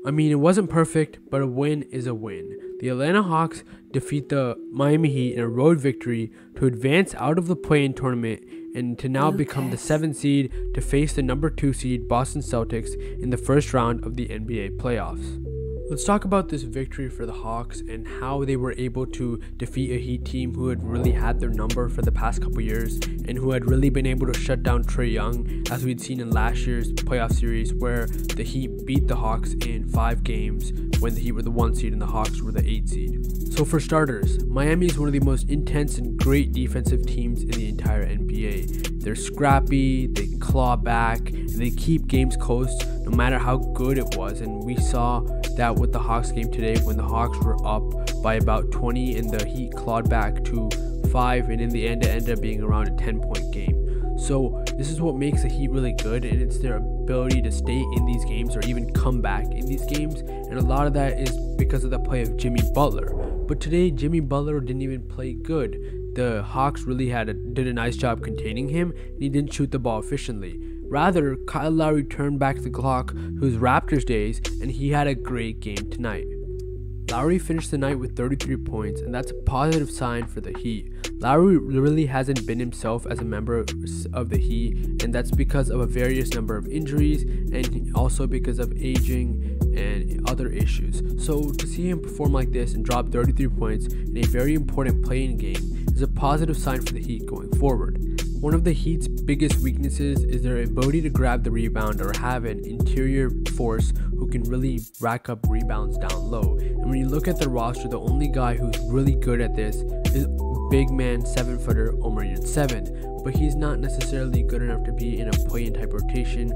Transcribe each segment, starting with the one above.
I mean, it wasn't perfect, but a win is a win. The Atlanta Hawks defeat the Miami Heat in a road victory to advance out of the play-in tournament and to now become the 7th seed to face the number 2 seed Boston Celtics in the first round of the NBA playoffs. Let's talk about this victory for the Hawks and how they were able to defeat a Heat team who had really had their number for the past couple years and who had really been able to shut down Trae Young, as we'd seen in last year's playoff series where the Heat beat the Hawks in 5 games when the Heat were the 1 seed and the Hawks were the 8 seed. So for starters, Miami is one of the most intense and great defensive teams in the entire NBA. They're scrappy, they claw back, and they keep games close no matter how good it was, and we saw that with the Hawks game today when the Hawks were up by about 20 and the Heat clawed back to 5, and in the end it ended up being around a 10-point game. So this is what makes the Heat really good, and it's their ability to stay in these games or even come back in these games, and a lot of that is because of the play of Jimmy Butler. But today Jimmy Butler didn't even play good. The Hawks really did a nice job containing him, and he didn't shoot the ball efficiently. Rather, Kyle Lowry turned back the clock to his Raptors days, and he had a great game tonight. Lowry finished the night with 33 points, and that's a positive sign for the Heat. Lowry really hasn't been himself as a member of the Heat, and that's because of a various number of injuries and also because of aging and other issues. So to see him perform like this and drop 33 points in a very important play-in game is a positive sign for the Heat going forward. One of the Heat's biggest weaknesses is their ability to grab the rebound or have an interior force who can really rack up rebounds down low. And when you look at the roster, the only guy who's really good at this is big man 7-footer Omer Yurtseven, but he's not necessarily good enough to be in a play-in type rotation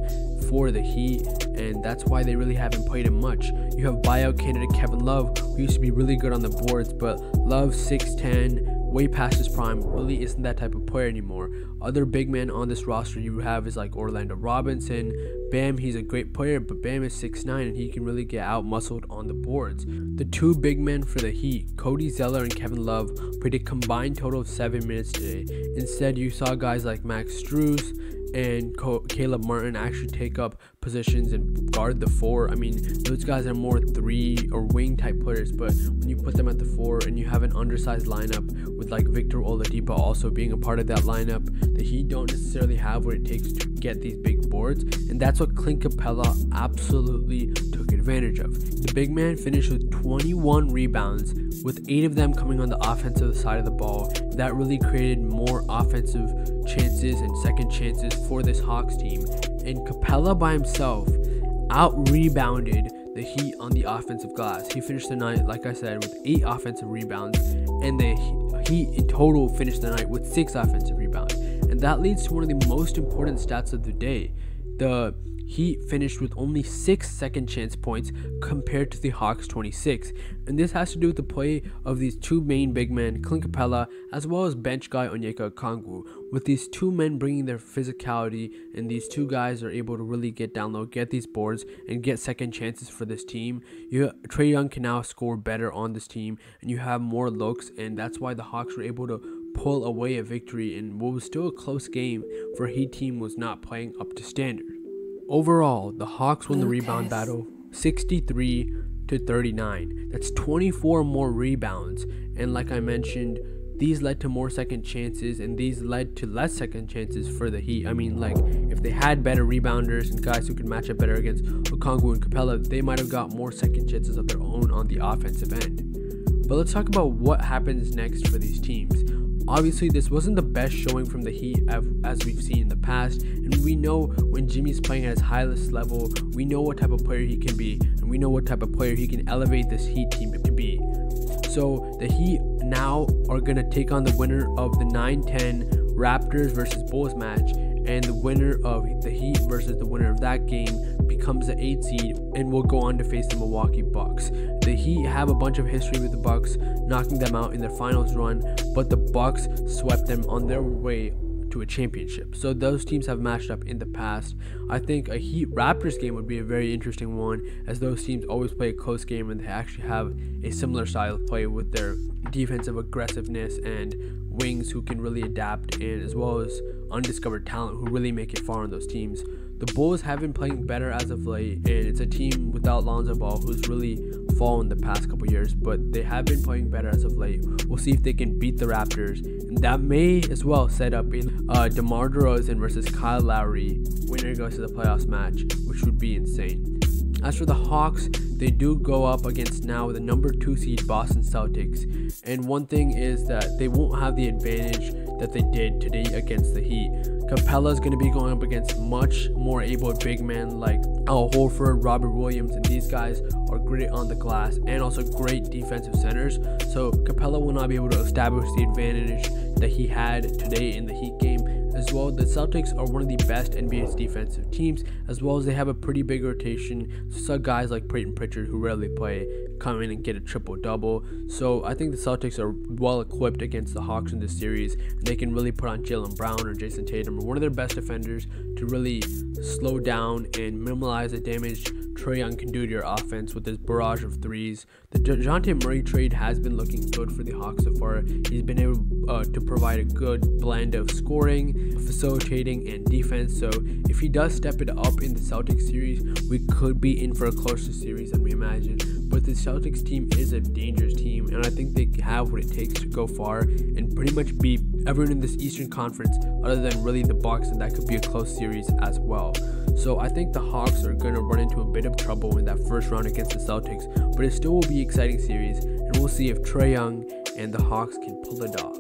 for the Heat, and that's why they really haven't played him much. You have buyout candidate Kevin Love, who used to be really good on the boards, but Love 6'10", way past his prime, really isn't that type of player anymore. Other big men on this roster you have is like Orlando Robinson. Bam, he's a great player, but Bam is 6'9", and he can really get out-muscled on the boards. The 2 big men for the Heat, Cody Zeller and Kevin Love, played a combined total of 7 minutes today. Instead, you saw guys like Max Strus and Caleb Martin actually take up positions and guard the 4. I mean, those guys are more 3 or wing type players, but when you put them at the 4 and you have an undersized lineup with like Victor Oladipo also being a part of that lineup, the Heat don't necessarily have what it takes to get these big boards, and that's what Clint Capella absolutely took advantage of. The big man finished with 21 rebounds, with 8 of them coming on the offensive side of the ball. That really created more offensive chances and second chances for this Hawks team, and Capella by himself out-rebounded the Heat on the offensive glass. He finished the night, like I said, with 8 offensive rebounds, and the Heat in total finished the night with 6 offensive rebounds. And that leads to one of the most important stats of the day. The Heat finished with only 6 second chance points compared to the Hawks' 26, and this has to do with the play of these 2 main big men, Clint Capella as well as bench guy Onyeka Okongwu. With these 2 men bringing their physicality, and these 2 guys are able to really get down low, get these boards, and get second chances for this team. Trae Young can now score better on this team, and you have more looks, and that's why the Hawks were able to pull away a victory in what was still a close game for a Heat team was not playing up to standard. Overall, the Hawks won the rebound battle 63-39. That's 24 more rebounds, and like I mentioned, these led to more second chances, and these led to less second chances for the Heat. I mean, like, if they had better rebounders and guys who could match up better against Okongwu and Capella, they might have got more second chances of their own on the offensive end. But let's talk about what happens next for these teams. Obviously, this wasn't the best showing from the Heat as we've seen in the past, and we know when Jimmy's playing at his highest level, we know what type of player he can be, and we know what type of player he can elevate this Heat team to be. So the Heat now are going to take on the winner of the 9-10 Raptors versus Bulls match, and the winner of the Heat versus the winner of that game becomes the 8th seed and will go on to face the Milwaukee Bucks. The Heat have a bunch of history with the Bucks, knocking them out in their finals run, but the Bucks swept them on their way to a championship. So those teams have matched up in the past. I think a Heat Raptors game would be a very interesting one, as those teams always play a close game and they actually have a similar style of play with their defensive aggressiveness and wings who can really adapt, and as well as undiscovered talent who really make it far on those teams. the Bulls have been playing better as of late, and it's a team without Lonzo Ball who's really fallen the past couple years, but they have been playing better as of late. We'll see if they can beat the Raptors, and that may as well set up a DeMar DeRozan versus Kyle Lowry winner goes to the playoffs match, which would be insane. As for the Hawks, they do go up against now the number 2 seed Boston Celtics, and one thing is that they won't have the advantage that they did today against the Heat. Capella is going to be going up against much more able big men like Al Horford, Robert Williams, and these guys are great on the glass and also great defensive centers. So Capella will not be able to establish the advantage that he had today in the Heat game. As well, the Celtics are one of the best NBA's defensive teams, as well as they have a pretty big rotation. So guys like Peyton Pritchard, who rarely play, come in and get a triple-double. So I think the Celtics are well equipped against the Hawks in this series, and they can really put on Jaylen Brown or Jason Tatum or one of their best defenders to really slow down and minimize the damage Trae Young can do to your offense with his barrage of threes. The DeJounte Murray trade has been looking good for the Hawks so far. He's been able to provide a good blend of scoring, facilitating, and defense. So if he does step it up in the Celtics series, we could be in for a closer series than we imagined. But the Celtics team is a dangerous team, and I think they have what it takes to go far and pretty much beat everyone in this Eastern Conference other than really the Bucks, and that could be a close series as well. So I think the Hawks are going to run into a bit of trouble in that first round against the Celtics, but it still will be an exciting series, and we'll see if Trae Young and the Hawks can pull it off.